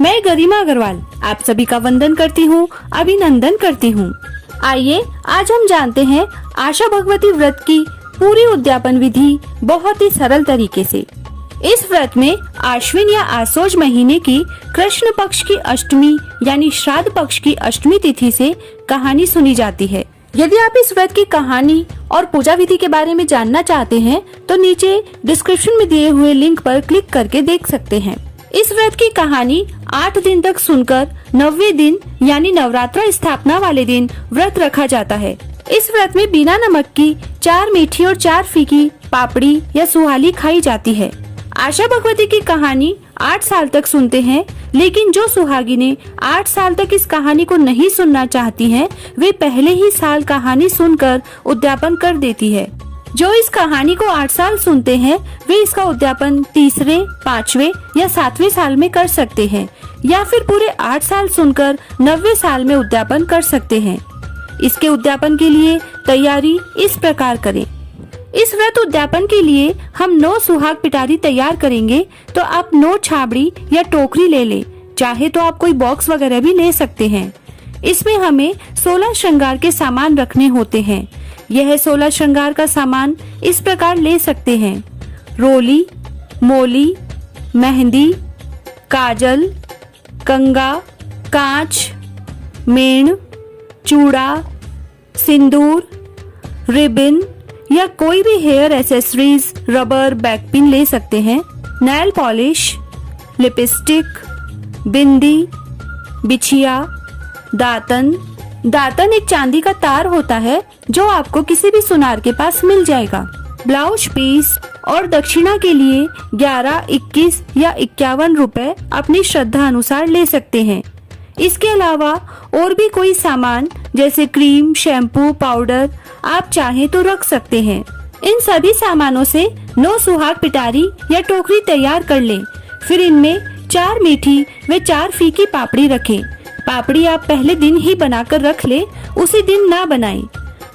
मैं गरिमा अग्रवाल आप सभी का वंदन करती हूँ, अभिनंदन करती हूँ। आइए आज हम जानते हैं आशा भगवती व्रत की पूरी उद्यापन विधि बहुत ही सरल तरीके से। इस व्रत में आश्विन या आसोज महीने की कृष्ण पक्ष की अष्टमी यानी श्राद्ध पक्ष की अष्टमी तिथि से कहानी सुनी जाती है। यदि आप इस व्रत की कहानी और पूजा विधि के बारे में जानना चाहते हैं तो नीचे डिस्क्रिप्शन में दिए हुए लिंक पर क्लिक करके देख सकते हैं। इस व्रत की कहानी 8 दिन तक सुनकर 9वें दिन यानी नवरात्र स्थापना वाले दिन व्रत रखा जाता है। इस व्रत में बिना नमक की 4 मीठी और 4 फीकी पापड़ी या सुहाली खाई जाती है। आशा भगवती की कहानी 8 साल तक सुनते हैं, लेकिन जो सुहागिनें 8 साल तक इस कहानी को नहीं सुनना चाहती हैं, वे पहले ही साल कहानी सुनकर उद्यापन कर देती है। जो इस कहानी को 8 साल सुनते हैं, वे इसका उद्यापन 3रे, 5वें या 7वें साल में कर सकते हैं, या फिर पूरे 8 साल सुनकर 9वें साल में उद्यापन कर सकते हैं। इसके उद्यापन के लिए तैयारी इस प्रकार करें। इस व्रत उद्यापन के लिए हम 9 सुहाग पिटारी तैयार करेंगे, तो आप 9 छाबड़ी या टोकरी ले लें। चाहे तो आप कोई बॉक्स वगैरह भी ले सकते हैं। इसमें हमें 16 श्रृंगार के सामान रखने होते हैं। यह 16 श्रृंगार का सामान इस प्रकार ले सकते हैं: रोली, मोली, मेहंदी, काजल, कंगा, कांच, मेण, चूड़ा, सिंदूर, रिबन या कोई भी hair accessories, rubber, back pin ले सकते हैं, नेल पॉलिश, लिपस्टिक, बिंदी, बिछिया, दातन। दातन एक चांदी का तार होता है जो आपको किसी भी सुनार के पास मिल जाएगा। ब्लाउज पीस और दक्षिणा के लिए 11, 21 या 51 रुपए अपनी श्रद्धा अनुसार ले सकते हैं। इसके अलावा और भी कोई सामान जैसे क्रीम, शैम्पू, पाउडर आप चाहें तो रख सकते हैं। इन सभी सामानों से 9 सुहाग पिटारी या टोकरी तैयार कर लें। फिर इनमें 4 मीठी व 4 फीकी पापड़ी रखें। पापड़ी आप पहले दिन ही बनाकर रख ले, उसी दिन ना बनाएं।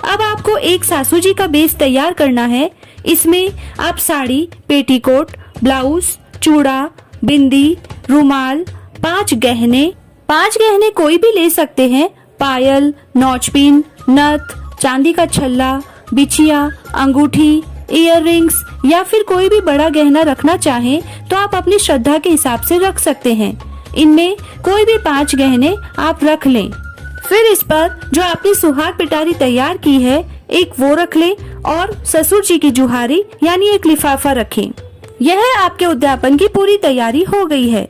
अब आपको एक सासू जी का बेस तैयार करना है। इसमें आप साड़ी, पेटीकोट, ब्लाउज, चूड़ा, बिंदी, रुमाल, 5 गहने कोई भी ले सकते हैं: पायल, नौचपिन, नथ, चांदी का छल्ला, बिछिया, अंगूठी, इयररिंग्स या फिर कोई भी बड़ा गहना रखना चाहें तो आप अपनी श्रद्धा के हिसाब से रख सकते हैं। इनमें कोई भी 5 गहने आप रख लें। फिर इस पर जो आपने सुहाग पिटारी तैयार की है, एक वो रख लें और ससुर जी की जुहारी यानी एक लिफाफा रखें। यह आपके उद्यापन की पूरी तैयारी हो गई है।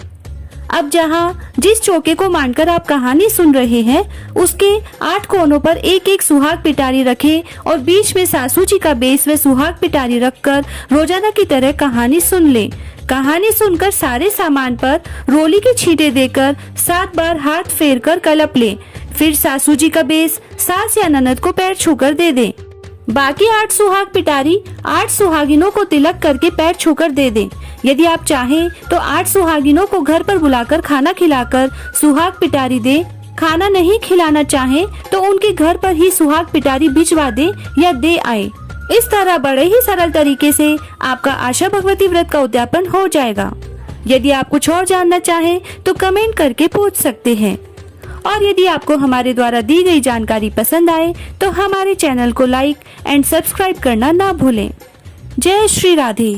अब जहाँ जिस चौके को मानकर आप कहानी सुन रहे हैं, उसके 8 कोनों पर एक एक सुहाग पिटारी रखें और बीच में सासू जी का बेस व सुहाग पिटारी रखकर रोजाना की तरह कहानी सुन लें। कहानी सुनकर सारे सामान पर रोली की छींटे देकर 7 बार हाथ फेर कर कलप लें। फिर सासू जी का बेस सास या ननद को पैर छूकर दे दें। बाकी 8 सुहाग पिटारी 8 सुहागिनों को तिलक करके पैर छूकर दे दें। यदि आप चाहें तो 8 सुहागिनों को घर पर बुलाकर खाना खिलाकर सुहाग पिटारी दें। खाना नहीं खिलाना चाहें तो उनके घर पर ही सुहाग पिटारी भिजवा दें या दे आए। इस तरह बड़े ही सरल तरीके से आपका आशा भगवती व्रत का उद्यापन हो जाएगा। यदि आप कुछ और जानना चाहें तो कमेंट करके पूछ सकते हैं। और यदि आपको हमारे द्वारा दी गई जानकारी पसंद आए तो हमारे चैनल को लाइक एंड सब्सक्राइब करना ना भूलें। जय श्री राधे।